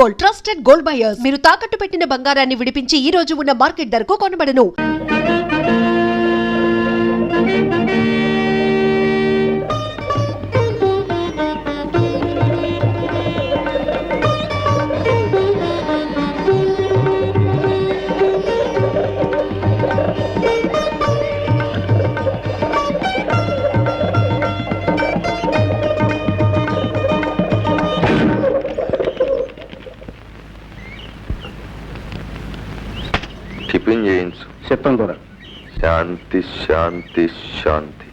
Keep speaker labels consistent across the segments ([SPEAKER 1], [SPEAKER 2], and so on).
[SPEAKER 1] Gold, trusted gold buyers. మీరు తాకట్టు పెట్టిన బంగారాన్ని విడిపించి ఈ రోజు ఉన్న మార్కెట్ ధరకు కొనబడను.
[SPEAKER 2] టిఫిన్ చేయించు.
[SPEAKER 3] చెప్తాను దొర.
[SPEAKER 2] శాంతి శాంతి శాంతి.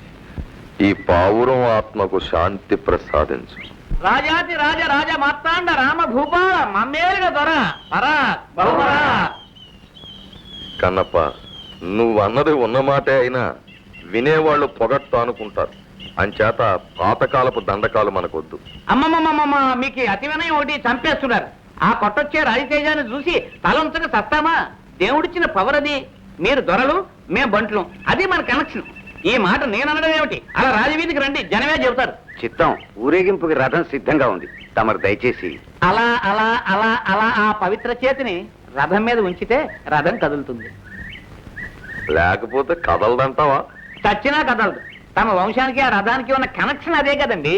[SPEAKER 2] ఈ పావురం ఆత్మకు శాంతి ప్రసాదించు.
[SPEAKER 4] రాజాతి రాజ రాజ మార్తాండ రామ భూపాల మమ్మేలుగా దొర పరా బహుపరా.
[SPEAKER 2] కన్నప్ప, నువ్వన్నది ఉన్నమాటే అయినా వినేవాళ్ళు పొగట్టు అనుకుంటారు. అంచేత పాతకాలపు దండకాలు మనకొద్దు.
[SPEAKER 4] అమ్మమ్మమ్మమ్మ, మీకు అతి వినయం ఒకటి చంపేస్తున్నారు. ఆ కొట్టొచ్చే రాజతేజాన్ని చూసి తలంచక సత్తామా? దేవుడిచ్చిన పవర్ అది. మీరు దొరలు, మేం బంట్లు, అది మన కనెక్షన్. ఈ మాట నేను అనడం ఏమిటి? అలా రాజవీధికి రండి, జనమే చెబుతారు.
[SPEAKER 3] చిత్తం, ఊరేగింపుకి రథం సిద్ధంగా ఉంది. తమరు దయచేసి
[SPEAKER 4] అలా అలా అలా అలా ఆ పవిత్ర చేతిని రథం మీద ఉంచితే రథం కదులుతుంది.
[SPEAKER 2] లేకపోతే కదలదంటావా?
[SPEAKER 4] చచ్చినా కదలదు. తమ వంశానికి ఆ రథానికి ఉన్న కనెక్షన్ అదే కదండి.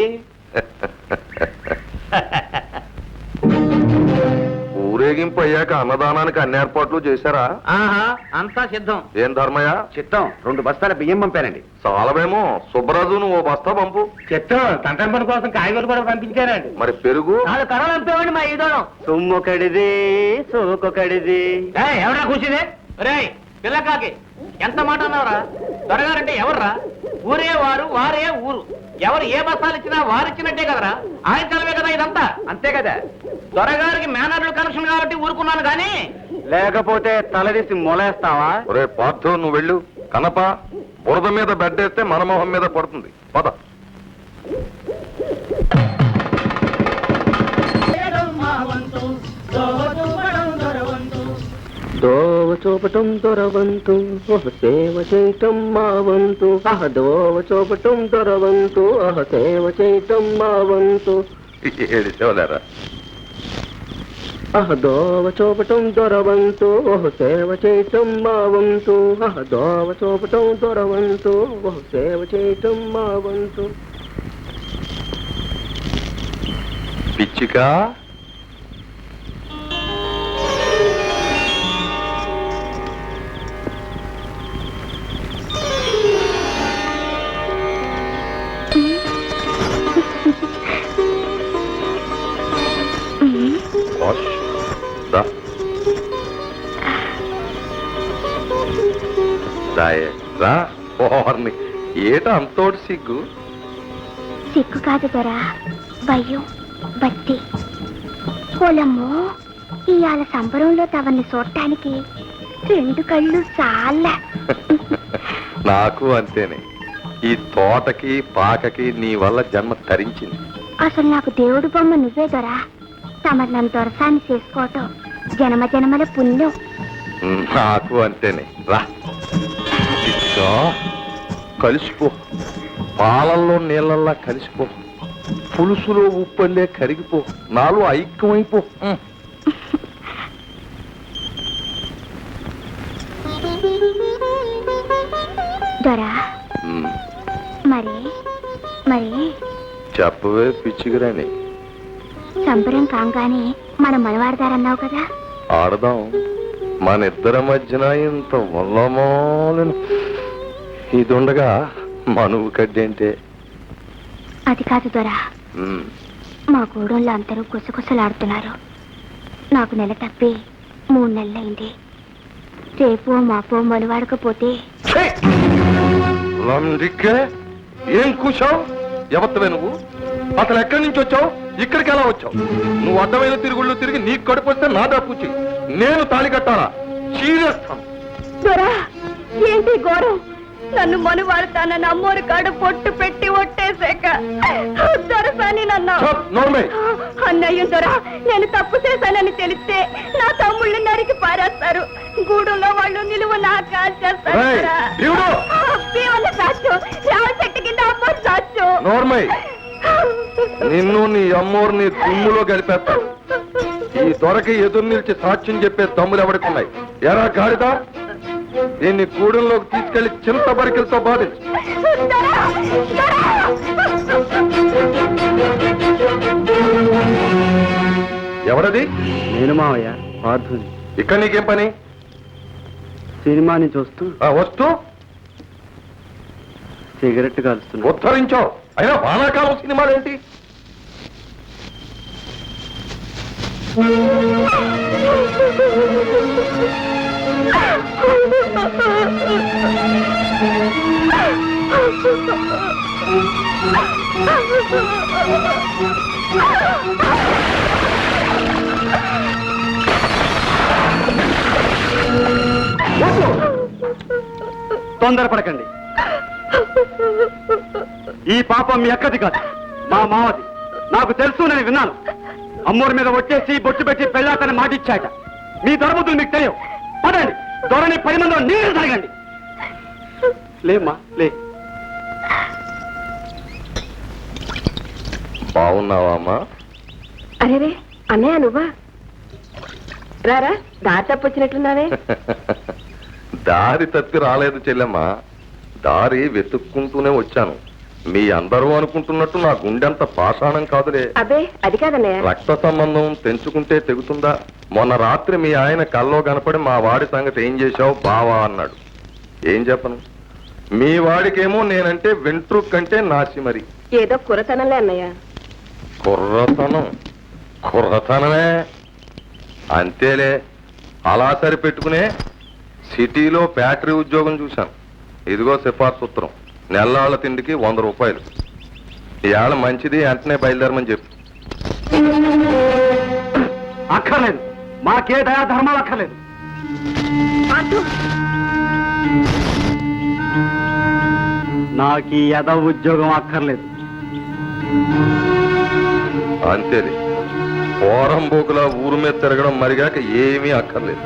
[SPEAKER 2] ఊరేగింపు అయ్యాక అన్నదానానికి అన్ని ఏర్పాట్లు చేశారా?
[SPEAKER 4] ఆహా, అంతా సిద్ధం.
[SPEAKER 2] ఏం ధర్మయ్య?
[SPEAKER 3] చిత్తం, 2 బస్తాల బియ్యం పంపానండి.
[SPEAKER 2] చాలమేమో. సుబ్బరాజును ఓ బస్తా పంపు.
[SPEAKER 4] చిత్తం, తండ్రి పని కోసం కాయగూరలు కూడా పంపించారండి.
[SPEAKER 2] మరి పెరుగు?
[SPEAKER 4] 4 కర్రలు పంపేవాడి మా ఈదోళం.
[SPEAKER 3] సొమ్మొకడిది సోకొకడిది.
[SPEAKER 4] ఎవరా కూర్చుంది? రే పిల్లకాకి, ఎంత మాట అన్నావురా? దొరగారంటే ఎవర్రా? ఊరే వారు, వారే ఊరు. ఎవరు ఏ బస్తాలు ఇచ్చినా వారిచ్చినట్టే కదరా. ఆయన తలమే కదా ఇదంతా. అంతే కదా. దొరగారికి మేనర్లు కనెక్షన్ కాబట్టి ఊరుకున్నాను గానీ,
[SPEAKER 3] లేకపోతే తలదీసి మొలేస్తావా?
[SPEAKER 2] ఒరే పార్థు, నువ్వు వెళ్ళు. కనప, బురద మీద బెడ్డేస్తే మన మొహం మీద పడుతుంది. పద.
[SPEAKER 5] దోవ చూపటం దొరవంతు, సేవ చేయటం మా వంతు. దోవ చూపటం దొరవంతు, సేవ చేయటం మా వంతు.
[SPEAKER 2] ఏడిసేవలేరా?
[SPEAKER 5] దోవ చూపటం దొరవంతు, సేవ చేయటం మా వంతు. దోవ చూపటం దొరవంతు, సేవ చేయటం మా వంతు.
[SPEAKER 2] పిచ్చిక, ఏట అంతోటి సిగ్గు?
[SPEAKER 6] సిగ్గు కాదు దొరా, భయం, బట్టి. పొలమ్మో, ఇవాళ సంబరంలో తవన్ని చూడటానికి 2 కళ్ళు చాలా.
[SPEAKER 2] నాకు అంతేనే. ఈ తోటకి పాకకి నీ వల్ల జన్మ తరించింది.
[SPEAKER 6] అసలు నాకు దేవుడు బొమ్మ నువ్వే దొరా. తమరు నన్ను దొరసాన్ని చేసుకోవటం జన్మ జన్మల పుణ్యం.
[SPEAKER 2] నాకు అంతేనే. రా, కలిసిపో. పాలల్లో నీళ్ళల్లా కలిసిపో. పులుసులో ఉప్పల్లే కరిగిపో. నాలో ఐక్యమైపో.
[SPEAKER 6] దొరా, మరి మరి
[SPEAKER 2] చెప్పవే పిచ్చిగిరాని.
[SPEAKER 6] సంబరం కాగానే మన మనవాడతారన్నావు కదా.
[SPEAKER 2] ఆడదాం. మన ఇద్దరి మధ్యన ఇంత వల్లమాలను ఇది ఉండగా మనువు కడ్డేంటే.
[SPEAKER 6] అది కాదు దొరా, మా గూడెంలో అందరూ గుసగుసలాడుతున్నారు. నాకు నెల తప్పి 3 నెలలైంది. రేపో మాపో మనువాడకపోతే.
[SPEAKER 2] ఏం కూర్చావు? ఎవత్తవే నువ్వు? అసలు ఎక్కడి నుంచి వచ్చావు? ఇక్కడికి ఎలా వచ్చావు? నువ్వు అడ్డమైన తిరుగుళ్ళు తిరిగి నీకు కడుపు వస్తే నా డబ్బుచ్చి నేను తాళి కట్టాలా? చీరేస్తాను.
[SPEAKER 6] ఏంటి ఘోరం? నన్ను మనువాడతానని అమ్మోరు కాడు పొట్టు పెట్టి ఒట్టేశాక దొరసాని నన్ను అన్నయ్య దొరా, నేను తప్పు చేశానని తెలిస్తే నా తమ్ముళ్ళు నరికి పారేస్తారు. గూడులో వాళ్ళు నిలువ నా కాల్ చేస్తారు. చెట్టు కింద అమ్మోరు సాచ్చు.
[SPEAKER 2] నిన్ను నీ అమ్మోరు నీ దుమ్ములో గడిపేస్తా. ఈ దొరకి ఎదురు నిలిచి సాక్ష్యం చెప్పే తమ్ములు ఎవరికి ఎరా గాడిద, దీన్ని గూడెంలోకి తీసుకెళ్లి చింత బరికలతో బాధించు. ఎవరది?
[SPEAKER 5] నేను మావయ్య పార్థుని.
[SPEAKER 2] ఇక్కడ నీకేం పని?
[SPEAKER 5] సినిమాని చూస్తూ
[SPEAKER 2] వస్తూ
[SPEAKER 5] సిగరెట్ కాలుస్తున్నా.
[SPEAKER 2] ఉద్ధరించో. అయినా వానాకాలం సినిమాలు ఏంటి?
[SPEAKER 5] తొందరపడకండి. ఈ పాపం మీ అక్కది కాదు, మా మావది. నాకు తెలుసు, నేను విన్నాను. అమ్మోరి మీద వచ్చేసి బొట్టు పెట్టి పెళ్ళాతని మాటిచ్చాట. మీ దొరబుద్ధులు మీకు తెలియవు. పదండి, దొరని 10 మందిలో నీళ్ళు తాగండి. లేమ్మా లే.
[SPEAKER 2] బాగున్నావా అమ్మా?
[SPEAKER 6] అరే అన్నయ్య నువ్వా? రారా, దారి తప్పొచ్చినట్లున్నావే.
[SPEAKER 2] దారి తప్పి రాలేదు చెల్లెమ్మా, దారి వెతుక్కుంటూనే వచ్చాను. మీ అందరూ అనుకుంటున్నట్టు నా గుండెంత పాషాణం కాదులే.
[SPEAKER 6] అబ్బే అది కాదన్నయ్య.
[SPEAKER 2] రక్త సంబంధం తెంచుకుంటే తెగుతుందా? మొన్న రాత్రి మీ ఆయన కల్లో కనపడి మా వాడి సంగతి ఏం చేశావు బావా అన్నాడు. ఏం చెప్పను? మీ వాడికేమో నేనంటే వెంట్రుక్ కంటే నాసి. మరి
[SPEAKER 6] ఏదో కురతనంలే అన్నయ్య.
[SPEAKER 2] కుర్రతనం? కుర్రతనమే అంతేలే. అలా సరిపెట్టుకునే సిటీలో ఫ్యాక్టరీ ఉద్యోగం చూశాను. ఇదిగో సిఫార్సు ఉత్తరం. నెల్లాళ్ళ తిండికి 100 రూపాయలు. ఇవాళ మంచిది, వెంటనే బయలుదేరమని చెప్పు.
[SPEAKER 5] అక్కర్లేదు, మాకే దయా ధర్మాలు అక్కర్లేదు. నాకు ఈ యద ఉద్యోగం అక్కర్లేదు.
[SPEAKER 2] అంతేలే, పోరంబోకులా ఊరు మీద తిరగడం మరిగాక ఏమీ అక్కర్లేదు.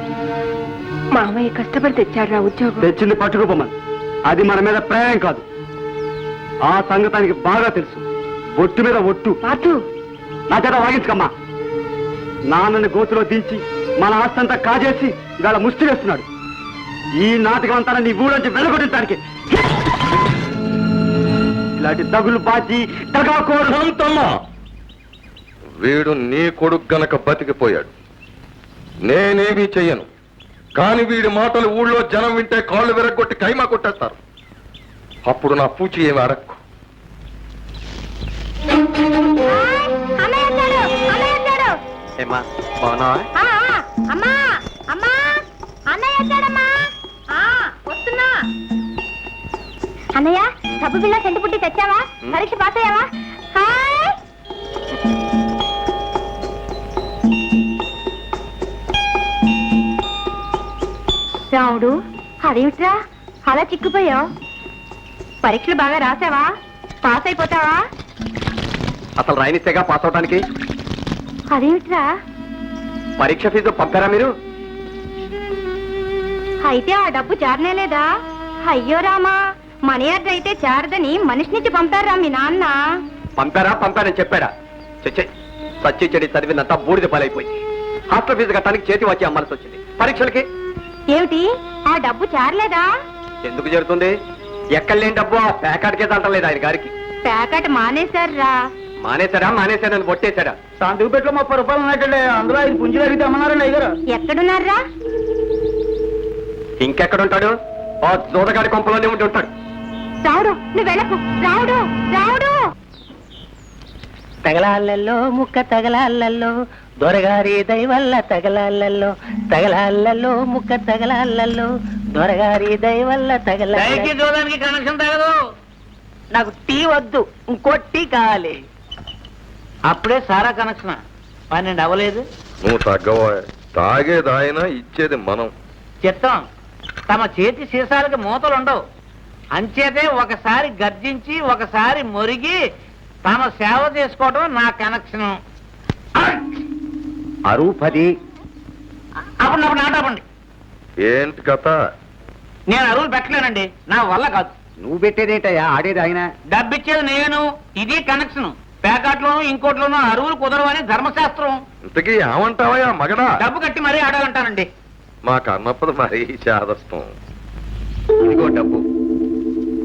[SPEAKER 6] మామయ్య కష్టపడి తెచ్చాడు ఉద్యోగం.
[SPEAKER 5] తెచ్చింది పట్టుకుపోమని. అది మన మీద ప్రేమ కాదు. ఆ సంగతానికి బాగా తెలుసు. బొట్టు మీద ఒట్టు. నా చేత వాగించుకమ్మా. నాన్నని గోతులో దించి మన ఆస్తంతా కాజేసి ఇవాళ ముష్టి వేస్తున్నాడు. ఈ నాటకం అంతా నీ ఊళ్ళొంచి వెళ్ళగొట్టడానికి. ఇలాంటి తగులు బాచి
[SPEAKER 2] శాంతమ్మా, వీడు నీ కొడుకు గనక బతికిపోయాడు. నేనేమీ చెయ్యను. కాని వీడి మాటలు ఊళ్ళో జనం వింటే కాళ్ళు విరగొట్టి కైమా కొట్టేస్తారు. అప్పుడు నా పూచి ఏమి అడక్కు.
[SPEAKER 6] అన్నయ్య సబ్బు బిళ్ళ సెంటు పుట్టి తెచ్చావా? పరీక్ష పాస్ అయ్యావా? రావుడు, అదేమిట్రా అలా చిక్కుపోయావు? పరీక్షలు బాగా రాసావా? పాస్ అయిపోతావా?
[SPEAKER 5] అసలు రాయనిస్తేగా పాస్ అవడానికి.
[SPEAKER 6] అదేమిట్రా?
[SPEAKER 5] పరీక్ష ఫీజు పంపారా మీరు?
[SPEAKER 6] అయితే ఆ డబ్బు చేరనేలేదా? అయ్యో రామా, మనీ ఆర్డర్ అయితే చేరదని మనిషి నుంచి పంపారా మీ నాన్న?
[SPEAKER 5] పంపారని చెప్పాడా? సచ్చి చెడి చదివినంతా బూడిద పాలైపోయింది. హాస్టల్ ఫీజు కట్టడానికి చేతి వచ్చి అమ్మాల్సి వచ్చింది. పరీక్షలకి
[SPEAKER 6] ఏమిటి ఆ డబ్బు చేరలేదా?
[SPEAKER 5] ఎందుకు జరుగుతుంది? ఎక్కడ లేని డబ్బు ఆ ప్యాకెట్కే తంటలేదు ఆయన గారికి.
[SPEAKER 6] ప్యాకెట్ మానేశారా?
[SPEAKER 5] మానేశాడని కొట్టేశాడా?
[SPEAKER 4] శాంతిపేటలో 30 రూపాయలు ఉన్నట్టే, అందులో 5 పుంజులు అడిగితే అమ్మన్నారండి అయ్యారు.
[SPEAKER 6] ఎక్కడున్నారా?
[SPEAKER 5] ఇంకెక్కడుంటాడు? ఆ జోదగాడి కొంపలోనే ఉండి ఉంటాడు.
[SPEAKER 6] రావుడు, నువ్వు వెళ్ళకు. రావుడు రావుడు.
[SPEAKER 7] తగలాళ్ళల్లో ముక్క తగలాళ్ళల్లో దొరగారి దయవల్ల తగలాళ్ళల్లో తగలాళ్ళల్లో ముక్క తగలాళ్ళల్లో దొరగారి దయవల్ల
[SPEAKER 4] దయకి చూడడానికి కనెక్షన్ తగదు.
[SPEAKER 7] నాకు టీ వద్దు, ఇంకో టీ కావాలి.
[SPEAKER 4] అప్పుడే సారా కనెక్షన్ 12 అవ్వలేదు.
[SPEAKER 2] నువ్వు తగ్గవా? తాగేది ఆయన, ఇచ్చేది మనం.
[SPEAKER 4] చిత్తం, తమ చేతి సీసాలకి మూతలు ఉండవు. అంచేతే ఒకసారి గర్జించి ఒకసారి మొరిగి తమ సేవ చేసుకోవడం నా కనెక్షన్.
[SPEAKER 5] అరువు 10.
[SPEAKER 4] అప్పుడు నాటపండి.
[SPEAKER 2] ఏంటి కథ?
[SPEAKER 4] నేను అరువులు పెట్టలేనండి, నా వల్ల కాదు.
[SPEAKER 5] నువ్వు పెట్టేదేంటయ్యా? ఆడేది ఆయన.
[SPEAKER 4] డబ్బిచ్చేది నేను. ఇది కనెక్షన్. ప్యాకెట్లోను ఇంకోట్లోనూ అరువులు కుదరవని ధర్మశాస్త్రం.
[SPEAKER 2] ఇంతకీ ఏమంటావా మగడా?
[SPEAKER 4] డబ్బు కట్టి మరీ ఆడాలంటానండి.
[SPEAKER 2] మా కన్నప్పది మరీ చాదస్తం.
[SPEAKER 3] ఇదిగో డబ్బు.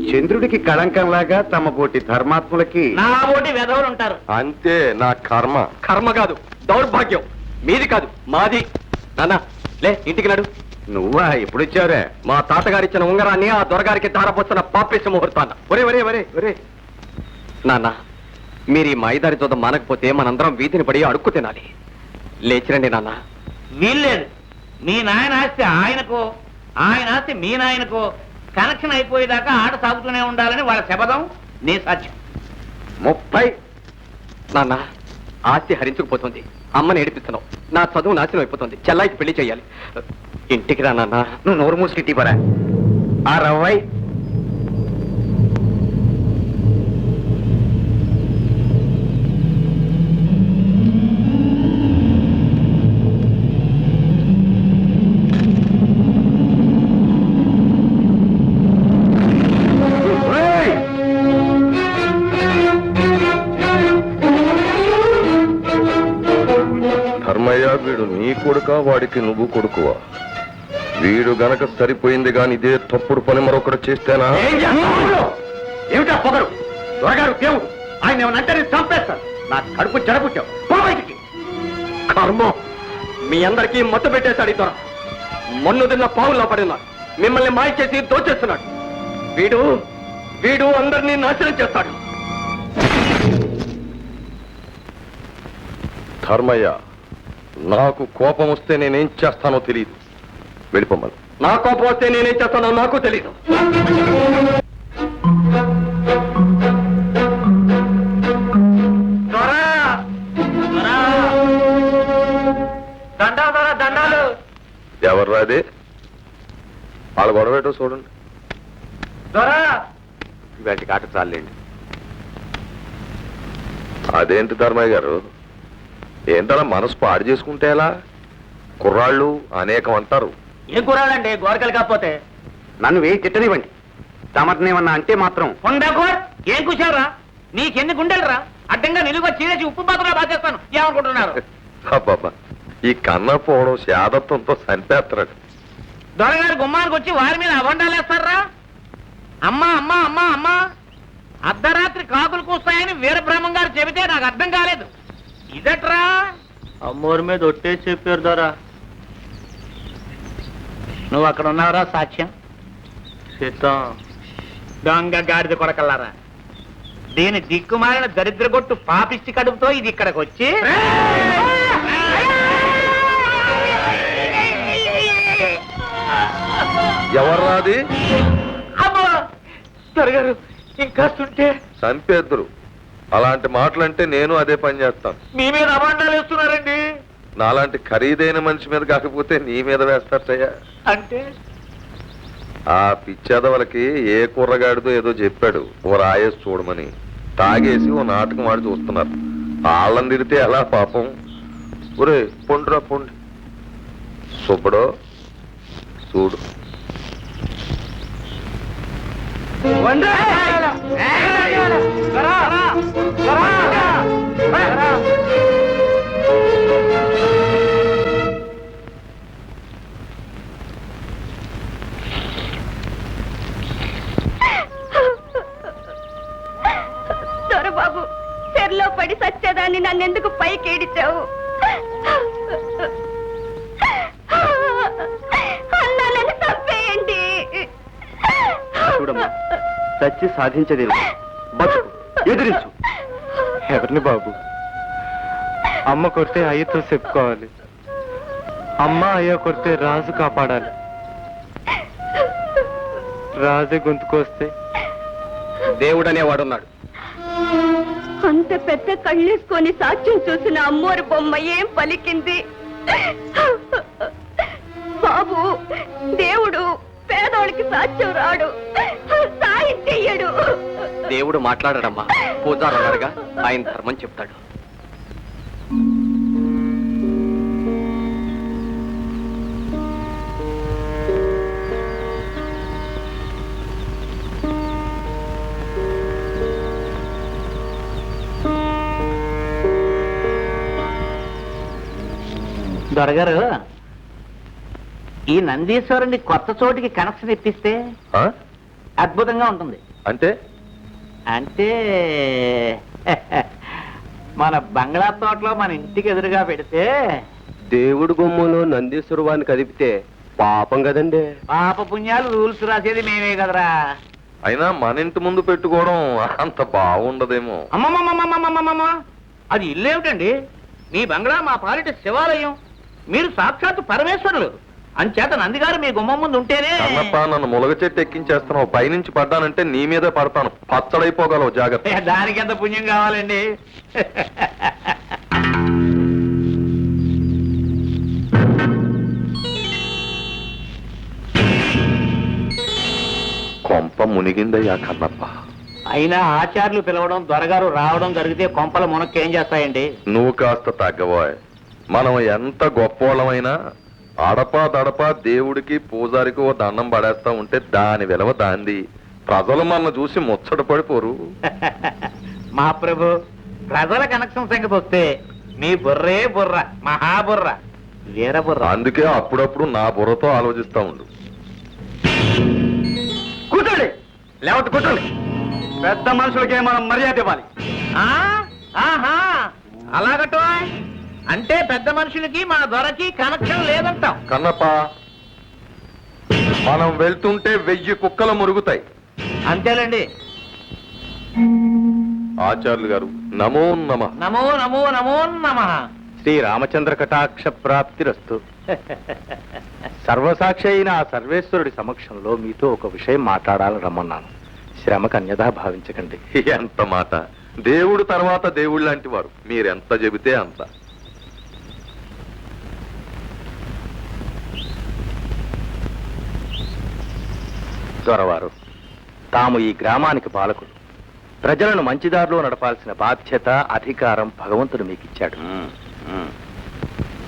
[SPEAKER 3] చంద్రుడికి కళంకంలాగా తమ బోటి ధర్మాత్ములకి
[SPEAKER 4] నా ఓటి వెధవులు ఉంటారు.
[SPEAKER 2] అంతే నా కర్మ.
[SPEAKER 5] కర్మ కాదు, దౌర్భాగ్యం. మీది కాదు, మాది. నాన్న లే, ఇంటికి నడు.
[SPEAKER 3] నువ్వా ఎప్పుడొచ్చావురా?
[SPEAKER 5] మా తాతగారిచ్చిన ఉంగరాన్ని ఆ దొరగారికి ధారపోస్తున్న పాపేశ ముహూర్తాన్న. ఒరే ఒరే ఒరే ఒరే నాన్న, మీరు ఈ మాయిదారి చూద్దాం మానకపోతే మనందరం వీధిని పడి అడుక్కు తినాలి. లేచిరండి నాన్న.
[SPEAKER 4] వీల్లేదు. మీ నాయన ఆస్తి ఆయనకో, ఆయన ఆస్తి మీ నాయనకో కనెక్షన్ అయిపోయేదాకా ఆట సాగుతూనే ఉండాలని వాళ్ళ శపథం, నీ సాధ్యం.
[SPEAKER 3] 30.
[SPEAKER 5] నాన్న, ఆస్తి హరించుకుపోతుంది. అమ్మని ఏడిపిస్తున్నావు. నా చదువు నాశనం అయిపోతుంది. చెల్లాయికి పెళ్లి చేయాలి. ఇంటికి రా నాన్న.
[SPEAKER 3] నువ్వు నోరు మూసుకి తీపరా. 60.
[SPEAKER 2] ధర్మయ్య, వీడు నీ కొడుకా, వాడికి నువ్వు కొడుకువా? వీడు గనక సరిపోయింది గాని ఇదే తప్పుడు పని మరొకటి చేస్తేనా?
[SPEAKER 3] ఏమిటా పొగరు? దొరగారు దేవుడు. ఆయన ఏమనంటే చంపేస్తాను. నా కడుపు చెడపుట్టావు. పో బయటికి.
[SPEAKER 5] కర్మ, మీ అందరికీ మత్తు పెట్టేశాడు ఈ దొర. మొన్ను తిన్న పావుల్లో పడినాడు. మిమ్మల్ని మాయ చేసి దోచేస్తున్నాడు. వీడు వీడు అందరినీ నాశనం చేస్తాడు.
[SPEAKER 2] ధర్మయ్య, నాకు కోపం వస్తే నేనేం చేస్తానో తెలియదు. వెళ్ళిపోమ్మను.
[SPEAKER 5] నా కోపం వస్తే నేనేం చేస్తానో నాకు తెలీదు.
[SPEAKER 4] దండాలు.
[SPEAKER 2] ఎవర్రా అది? వాళ్ళ గొడవేటో చూడండి.
[SPEAKER 3] వీటికి ఆట చాలండి.
[SPEAKER 2] అదేంటి ధర్మయ్య గారు, ఏంటలా మనసు పాడు చేసుకుంటే ఎలా? కుర్రాళ్ళు అనేకం అంటారు.
[SPEAKER 4] ఏం కూరాలండి గోరకలు కాకపోతే?
[SPEAKER 3] నన్ను వేయి తిట్టనివ్వండి. తమరినేమన్నా అంటే మాత్రం
[SPEAKER 4] ఉండకూర్ ఏం కూర్చావురా? నీకెన్ని గుండెలరా? అడ్డంగా నిలువ చీరేసి ఉప్పు పాత్రలో బాధేస్తాను. ఏమనుకుంటున్నారు?
[SPEAKER 2] అబ్బాబ్బా, ఈ కన్న పోవడం శాదత్వంతో చంపేస్తాడు.
[SPEAKER 4] దొరగారు గుమ్మానికి వచ్చి వారి మీద అవండాలేస్తారా? అమ్మా అమ్మా అమ్మా అమ్మా, అర్ధరాత్రి కాకులు కూస్తాయని వీరబ్రహ్మం గారు చెబితే నాకు అర్థం కాలేదు. ఇదట్రా? అమ్మోరి మీద ఒట్టేసి చెప్పారు దొరా. నువ్వు అక్కడ ఉన్నావురా సాక్ష్యం? చిత్తం. దొంగ గాడిద కొడకల్లారా, దీని దిక్కుమాలిన దరిద్రగొట్టు పాపిష్టి కడుపుతో ఇది ఇక్కడికి వచ్చి
[SPEAKER 2] ఎవర్రాది?
[SPEAKER 4] అమ్మా దొరగారు ఇంకాస్తుంటే
[SPEAKER 2] చంపేద్దరు. అలాంటి మాటలంటే నేను అదే పని చేస్తాను.
[SPEAKER 4] మీ మీద అభాండాలు వేస్తున్నారండి.
[SPEAKER 2] నాలాంటి ఖరీదైన మనిషి మీద కాకపోతే నీ మీద వేస్తారయ్యా.
[SPEAKER 4] అంటే
[SPEAKER 2] ఆ పిచ్చేదవలకి ఏ కుర్రగాడితో ఏదో చెప్పాడు ఓ రాయేసి చూడమని. తాగేసి ఓ నాటకం ఆడి చూస్తున్నారు. వాళ్ళని తిడితే ఎలా పాపం? ఒరే పొండ్రా పొండి. సుబ్బడో చూడు.
[SPEAKER 6] దొరబాబు, చెర్లో పడి సచ్చేదాన్ని నన్నెందుకు పైకి ఏడిచావు? అన్నా, నన్ను చంపేయండి.
[SPEAKER 5] చూడమ్మా, చచ్చి సాధించేది బతుకు, ఎదిరించు. ఎవరిని బాబు? అమ్మ కొడితే అయ్యతో చెప్పుకోవాలి. అమ్మ అయ్య కొడితే రాజు కాపాడాలి. రాజే గొంతుకొస్తే దేవుడనేవాడున్నాడు.
[SPEAKER 6] అంత పెద్ద కళ్ళేసుకొని సాక్ష్యం చూసిన అమ్మోరు బొమ్మ ఏం పలికింది? బాబు, దేవుడు పేదోళ్ళకి సాక్ష్యం రాడు, సాయం చెయ్యడు.
[SPEAKER 5] దేవుడు మాట్లాడమ్మా. పూజారన్నారుగా, ఆయన ధర్మం చెప్తాడు.
[SPEAKER 4] దొరగారు ఈ నందీశ్వరుని కొత్త చోటికి కనెక్షన్ ఇప్పిస్తే
[SPEAKER 2] ఆ?
[SPEAKER 4] అద్భుతంగా ఉంటుంది.
[SPEAKER 2] అంటే
[SPEAKER 4] అంటే మన బంగ్లా తోటలో మన ఇంటికి ఎదురుగా పెడితే
[SPEAKER 5] దేవుడు గుమ్మంలో నందీశ్వర వారిని కదిపితే పాపం కదండి.
[SPEAKER 4] పాప పుణ్యాలు రూల్స్ రాసేది మేమే కదరా.
[SPEAKER 2] అయినా మన ఇంటి ముందు పెట్టుకోవడం అంత బాగుండదేమో.
[SPEAKER 4] అమ్మమ్మమ్మమ్మమ్మమ్మమ్మ, అది ఇల్లేమిటండి? మీ బంగ్లా మా పాలిట శివాలయం, మీరు సాక్షాత్తు పరమేశ్వరులు. అంచేత నందిగారు మీ గుమ్మం ముందు ఉంటేనే.
[SPEAKER 2] కన్నప్ప, నన్ను ములగ చెట్టు ఎక్కించేస్తున్నావు. పైనుంచి పడ్డానంటే నీ మీదే పడతాను. పచ్చడైపోగలవు, జాగ్రత్త.
[SPEAKER 4] దానికి ఎంత పుణ్యం కావాలండి?
[SPEAKER 2] కొంప మునిగిందయ్యా కన్నప్ప.
[SPEAKER 4] అయినా ఆచార్యులు పిలవడం, దొరగారు రావడం జరిగితే కొంపల మునక్కేం చేస్తాయండి?
[SPEAKER 2] నువ్వు కాస్త తగ్గబోయ్. మనం ఎంత గొప్పోళ్ళమైనా అడపా దడపా దేవుడికి పూజారికి ఓ దండం పడేస్తా ఉంటే దాని విలువ దాంది. ప్రజలు మన చూసి ముచ్చట పడిపోరు.
[SPEAKER 4] మా ప్రభు, ప్రజల కనెక్షన్ సంగతి వస్తే మీ బుర్రే బుర్ర, మహాబుర్ర, వీర బుర్ర.
[SPEAKER 2] అందుకే అప్పుడప్పుడు నా బుర్రతో ఆలోచిస్తా ఉండు.
[SPEAKER 5] కూర్చోండి, లేవట్టు కూర్చోండి. పెద్ద మనుషులకే మనం మర్యాద ఇవ్వాలి.
[SPEAKER 4] ఆహా, అలాగటో అంటే పెద్ద మనుషులకి మన దొరకి కనెక్షన్ లేదంటాం.
[SPEAKER 2] కన్నప్ప, మనం వెళ్తుంటే 1000 కుక్కలు మురుగుతాయి.
[SPEAKER 4] అంతేలేండి.
[SPEAKER 2] ఆచార్యులు గారు, నమో నమః.
[SPEAKER 4] నమో నమో నమో నమః.
[SPEAKER 5] శ్రీ రామచంద్ర కటాక్ష ప్రాప్తిరస్తు. సర్వసాక్షి అయిన ఆ సర్వేశ్వరుడి సమక్షంలో మీతో ఒక విషయం మాట్లాడాలని రమ్మన్నాను. శ్రమకు అన్యథా భావించకండి.
[SPEAKER 2] ఎంత మాట! దేవుడు తర్వాత దేవుడు లాంటి వారు. మీరెంత చెబితే అంత.
[SPEAKER 5] దొరవారు, తాము ఈ గ్రామానికి పాలకులు. ప్రజలను మంచిదారిలో నడపాల్సిన బాధ్యత, అధికారం భగవంతుడు మీకు ఇచ్చాడు.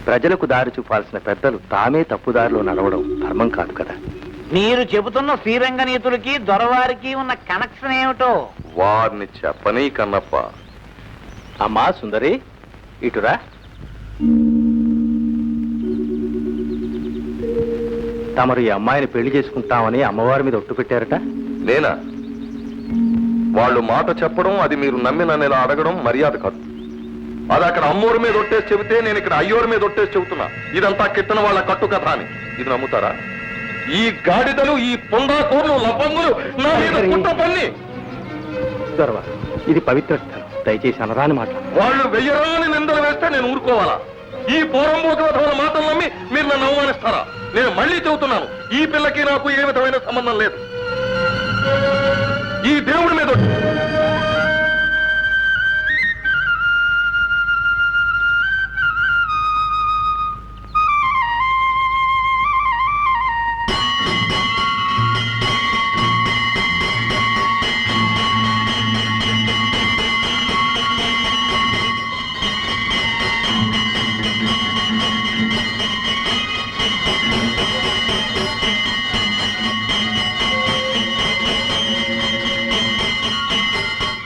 [SPEAKER 5] ప్రజలకు దారి చూపాల్సిన పెద్దలు తామే తప్పుదారిలో నడవడం ధర్మం కాదు కదా.
[SPEAKER 4] మీరు చెబుతున్న శ్రీరంగనీతులకి దొరవారికి ఉన్న కనెక్షన్ ఏమిటో
[SPEAKER 2] వారిని చెప్పని కన్నప్ప.
[SPEAKER 5] అమ్మా సుందరి, ఇటురా. తమరు ఈ అమ్మాయిని పెళ్లి చేసుకుంటామని అమ్మవారి మీద ఒట్టు పెట్టారట.
[SPEAKER 2] నేనా? వాళ్ళు మాట చెప్పడం, అది మీరు నమ్మి నన్ను ఇలా అడగడం మర్యాద కాదు. అది అక్కడ అమ్మోరి మీద ఒట్టేసి చెబితే నేను ఇక్కడ అయ్యోరి మీద ఒట్టేసి చెబుతున్నా. ఇదంతా కిట్టన వాళ్ళ కట్టు కథ అని. ఇది నమ్ముతారా? ఈ గాడిదలు, ఈ పొందాకోర్లు, లబ్బంగులు నా మీద కుట్ర పన్ని.
[SPEAKER 5] దొరవారు, ఇది పవిత్ర స్థలం, దయచేసి అనరాని మాట.
[SPEAKER 2] వాళ్ళు వెయ్యరాని నిందలు వేస్తే నేను ఊరుకోవాలా? ఈ పోరంబోకల మాటలు నమ్మి మీరు నన్ను అవమానిస్తారా? నేను మళ్ళీ చెబుతున్నాను, ఈ పిల్లకి నాకు ఏ విధమైన సంబంధం లేదు. ఈ దేవుడి మీద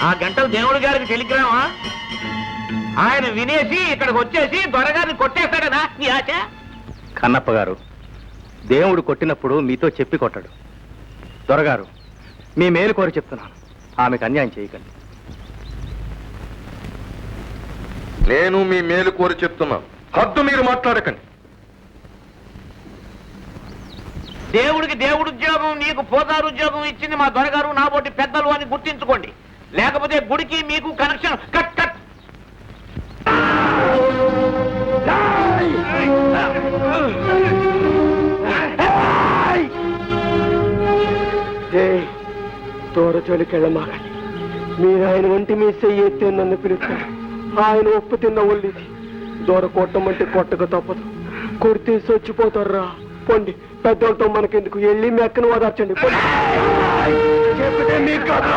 [SPEAKER 4] ఆ గంటలు దేవుడి గారికి టెలిగ్రామా? ఆయన వినేసి ఇక్కడికి వచ్చేసి దొరగారిని కొట్టేస్తాడనా నీ ఆశ?
[SPEAKER 5] కన్నప్ప గారు, దేవుడు కొట్టినప్పుడు మీతో చెప్పి కొట్టాడు. దొరగారు, మీ మేలు కోరి చెప్తున్నాను, ఆమెకు అన్యాయం చేయకండి.
[SPEAKER 2] నేను మీ మేలు కోరి చెప్తున్నాను, హద్దు మీరు మాట్లాడకండి.
[SPEAKER 4] దేవుడికి దేవుడు ఉద్యోగం, నీకు పోదారు ఉద్యోగం ఇచ్చింది మా దొరగారు, నాబోటి పెద్దలు అని గుర్తించుకోండి. లేకపోతే గుడికి మీకు కనెక్షన్ కట్ కట్.
[SPEAKER 5] తోరచోలికెళ్ళమాగండి. మీరు ఆయన వంటి మీ చెయ్యి ఎత్తే నన్ను పిలుస్తారు. ఆయన ఉప్పు తిన్న ఒళ్ళిది. దూర కొట్టమంటే కొట్టక తప్పదు. కొడితే చచ్చిపోతారా. పొండి, పెద్దోళ్ళతో మనకెందుకు, వెళ్ళి మెక్కను ఓదార్చండి. చెప్తే మీకు కదా.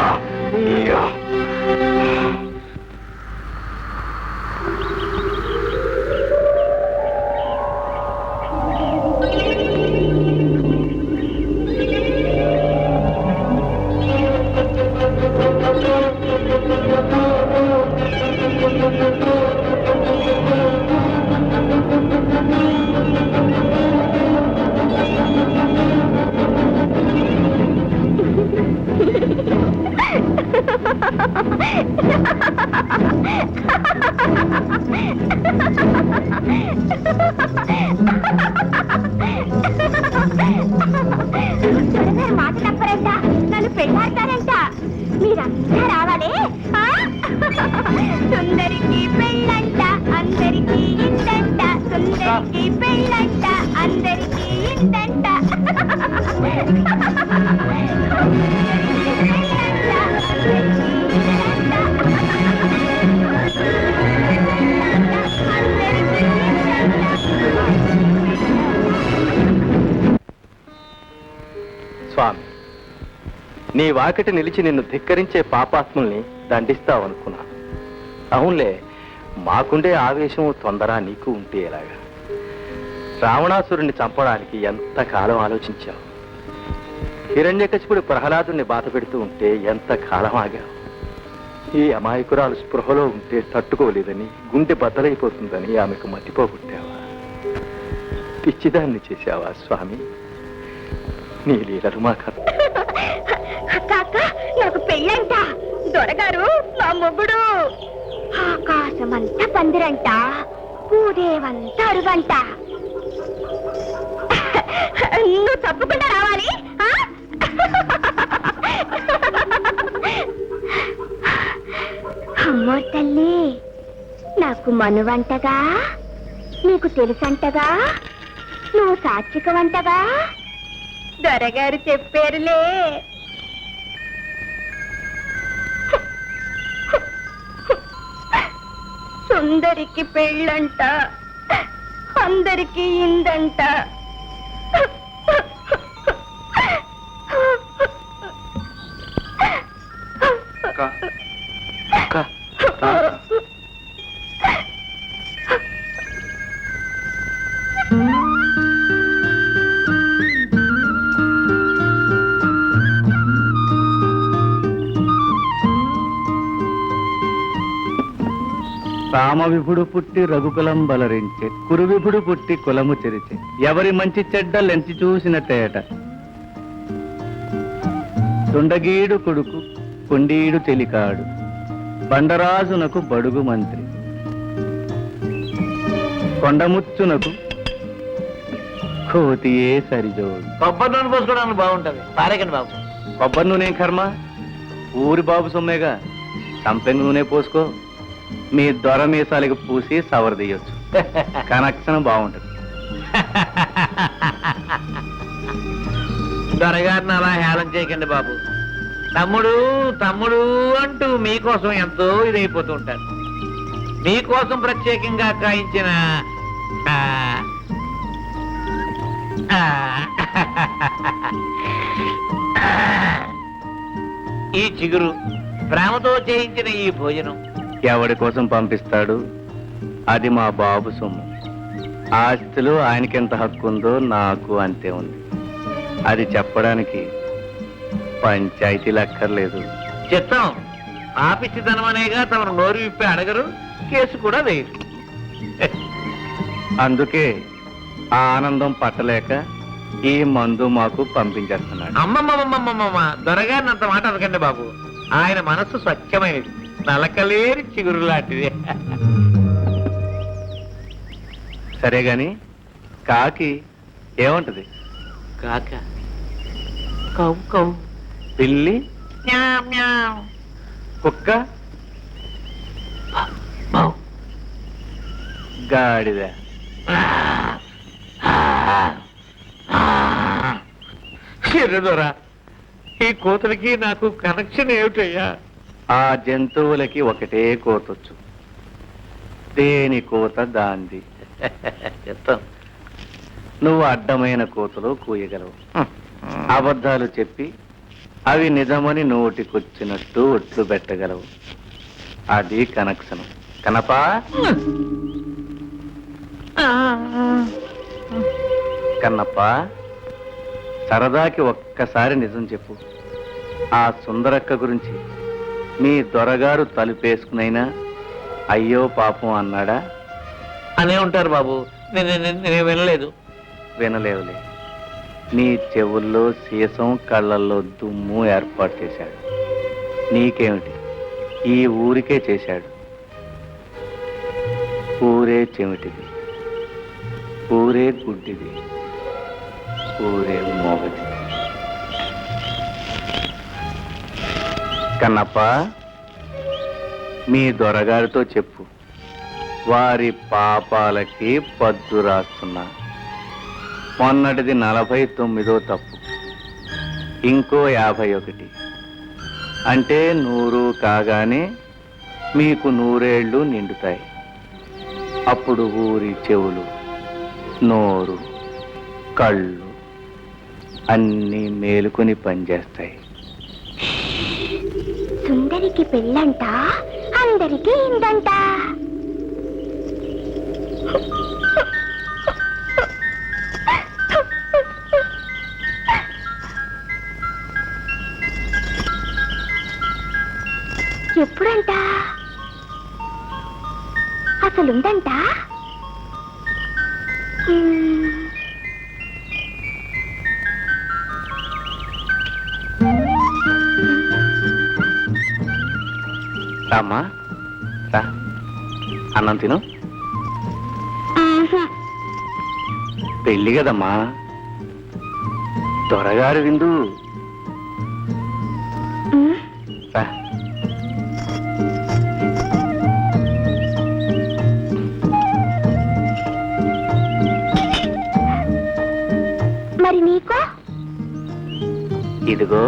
[SPEAKER 6] దొరగారు మాట తప్పరంట, నన్ను పెళ్ళాడతారంట. మీరంతా రావాలి. సుందరికి పెళ్ళంట, అందరికి ఇందంట. సుందరికి పెళ్ళంట, అందరికి ఇందంట.
[SPEAKER 5] స్వామి, నీ వాకిటి నిలిచి నిన్ను ధిక్కరించే పాపాత్ముల్ని దండిస్తావనుకున్నా. అవునులే, మాకుండే ఆవేశం తొందర నీకు ఉంటే ఎలాగా? రావణాసురుణ్ణి చంపడానికి ఎంతకాలం ఆలోచించావు? హిరణ్యకశిపుడు ప్రహ్లాదుని బాధ పెడుతూ ఉంటే ఎంతకాలం ఆగావు? ఈ అమాయకురాలు స్పృహలో ఉంటే తట్టుకోలేదని, గుండె బద్దలైపోతుందని ఆమెకు మతిపోగొట్టావా? పిచ్చిదాన్ని చేశావా స్వామి? నీ లీలలు మాకు
[SPEAKER 6] కాక నాకు పెళ్ళంట. దొరగారు నా మొగుడు. ఆకాశమంతా పందిరంట, భూదేవంతా అరుగంట. నువ్వు తప్పకుండా రావాలి. అమ్మో తల్లి, నాకు మనువంటగా, నీకు తెలుసంటగా, నువ్వు సాత్వికవంటగా. దొరగారు చెప్పారులే. సుందరికి పెళ్ళంట, అందరికి ఇందంట.
[SPEAKER 5] రామవిభుడు పుట్టి రఘుకులం బలరించే, కురువిభుడు పుట్టి కులము చెరిచే, ఎవరి మంచి చెడ్డలెంచి చూసిన తేట. తుండగీడు కొడుకు కొండీడు చెలికాడు, బండరాజునకు బడుగు మంత్రి. కొండముచ్చునకు కోతియే సరిజోడు.
[SPEAKER 4] కొబ్బరి నూనె పోసుకోవడానికి బాగుంటది. పారేకండి బాబు.
[SPEAKER 5] కొబ్బరి నూనె కర్మ, ఊరి బాబు సొమ్మేగా. సంపెంగ నూనె పోసుకో, మీ దొర మీసాలకు పూసి సవరదీయొచ్చు. కనెక్షన్ బాగుంటది.
[SPEAKER 4] దొరగారిని అలా హేళన చేయకండి బాబు. తమ్ముడు తమ్ముడు అంటూ మీకోసం ఎంతో ఇదైపోతూ ఉంటారు. మీకోసం ప్రత్యేకంగా కాయించిన ఈ చిగురు, ప్రేమతో చేయించిన ఈ భోజనం
[SPEAKER 5] ఎవడి కోసం పంపిస్తాడు? అది మా బాబు సొమ్ము. ఆస్తిలో ఆయనకెంత హక్కు ఉందో నాకు అంతే ఉంది. అది చెప్పడానికి పంచాయతీలు అక్కర్లేదు.
[SPEAKER 4] చిత్తం ఆపిచ్చితనమనేగా తమను నోరు విప్పి అడగరు, కేసు కూడా వేయరు.
[SPEAKER 5] అందుకే ఆ ఆనందం పట్టలేక ఈ మందు మాకు పంపించేస్తున్నాడు.
[SPEAKER 4] అమ్మమ్మమ్మమ్మమ్మ, దొరగారిని అంత మాట అనకండి బాబు. ఆయన మనస్సు స్వచ్ఛమైనది, నలకలేని చిగురు లాంటిది.
[SPEAKER 5] సరే గాని కాకి ఏమంటది?
[SPEAKER 4] కాక కౌ కౌ,
[SPEAKER 5] పిల్లి
[SPEAKER 4] మ్యావ్ మ్యావ్,
[SPEAKER 5] కుక్క
[SPEAKER 4] మౌ.
[SPEAKER 5] గాడిద
[SPEAKER 4] దొర, ఈ కోతలకి నాకు కనెక్షన్ ఏమిటయ్యా?
[SPEAKER 5] ఆ జంతువులకి ఒకటే కోతొచ్చు. దేని కోత దాంది.
[SPEAKER 4] చెప్తాం.
[SPEAKER 5] నువ్వు అడ్డమైన కోతలు కూయగలవు. అబద్ధాలు చెప్పి అవి నిజమని నోటికొచ్చినట్టు ఒట్లు పెట్టగలవు. అది కనెక్షన్. కనపా కన్నప్ప, సరదాకి ఒక్కసారి నిజం చెప్పు. ఆ సుందరక్క గురించి మీ దొరగారు తలుపేసుకునైనా అయ్యో పాపం అన్నాడా?
[SPEAKER 4] అనే ఉంటారు బాబు. నేను వినలేదు.
[SPEAKER 5] వినలేవులే. నీ చెవుల్లో సీసం, కళ్ళల్లో దుమ్ము ఏర్పాటు చేశాడు. నీకేమిటి, ఈ ఊరికే చేశాడు. ఊరే చెమిటిది.
[SPEAKER 8] ఊరే గుడ్డిది, ఊరే మోగది. కన్నప్ప, మీ దొరగారితో చెప్పు, వారి పాపాలకి పద్దు రాస్తున్నా. మొన్నటిది 49వ తప్పు, ఇంకో 51, అంటే 100 కాగానే మీకు 100 ఏళ్ళు నిండుతాయి. అప్పుడు ఊరి చెవులు, నోరు, కళ్ళు అన్నీ మేలుకొని పనిచేస్తాయి.
[SPEAKER 6] సుందరికి పెళ్ళంట, అందరికి ఇందంట. ఎప్పుడంట? అసలుందంట?
[SPEAKER 8] రామ్మా, రా, అన్నం తిను. పెళ్ళి కదమ్మా, దొరగారు విందు. రా.
[SPEAKER 6] మరి నీకో?
[SPEAKER 8] ఇదిగో.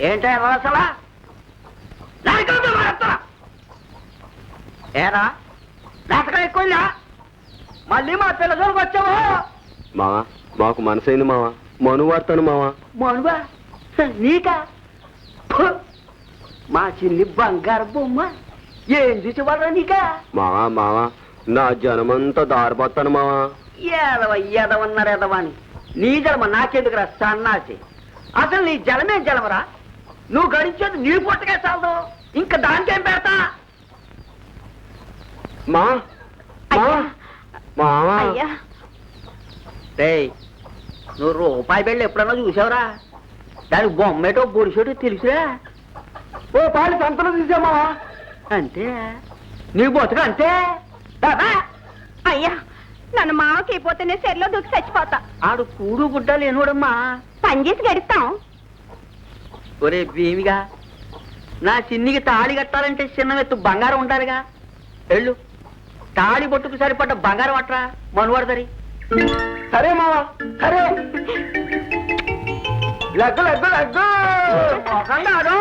[SPEAKER 7] ఏంటో అసలా ఏరా నాటకం ఎక్కువ మళ్ళీ మా పిల్లలకు వచ్చావా?
[SPEAKER 5] మావా, మాకు మనసైంది మావా, మను వాడతాను మావా.
[SPEAKER 7] మనువా నీకా? ఫు! మా చిన్ని బంగారు బొమ్మ ఏం చూసేవాళ్ళరా నీకా?
[SPEAKER 5] మావా మావా, నా జనమంతా దారిపోతాను మావా.
[SPEAKER 7] ఎదవన్నారు ఎదవాని. నీ జలమ నాకెందుకురా సన్నాసి? అసలు నీ జలమేం జలమరా? నువ్వు గడించేది నీ పుట్టకే చాలదు, ఇంకా దానికేం పెడతా?
[SPEAKER 5] మా మావా,
[SPEAKER 7] రేయ్, నువ్వు రూపాయి బిళ్ళ ఎప్పుడన్నా చూసావురా? దానికి బొమ్మేటో బొడిసేటో తెలుసురా?
[SPEAKER 5] ఓ పాలి సంతలో తీసామావా.
[SPEAKER 7] అంతే, నీ బతుకు అంతే. బాబా
[SPEAKER 6] అయ్యా, నన్ను మావకి అయిపోతేనే సెల్లో దూకి చచ్చిపోతా.
[SPEAKER 7] ఆడు కూడు గుడ్డ లేనోడమ్మా.
[SPEAKER 6] పని చేసి గడుస్తాం.
[SPEAKER 7] ఒరే భీమిగా, నా చిన్నికి తాళి కట్టాలంటే చిన్న ఎత్తు బంగారం ఉండాలిగా. వెళ్ళు, తాళి బొట్టుకు సరిపడ్డ బంగారం అట్రా మనువాడదరి.
[SPEAKER 5] సరే మావా, సరే. లగ్గు లగ్గు లగ్గు.
[SPEAKER 7] మొఖం కాదు.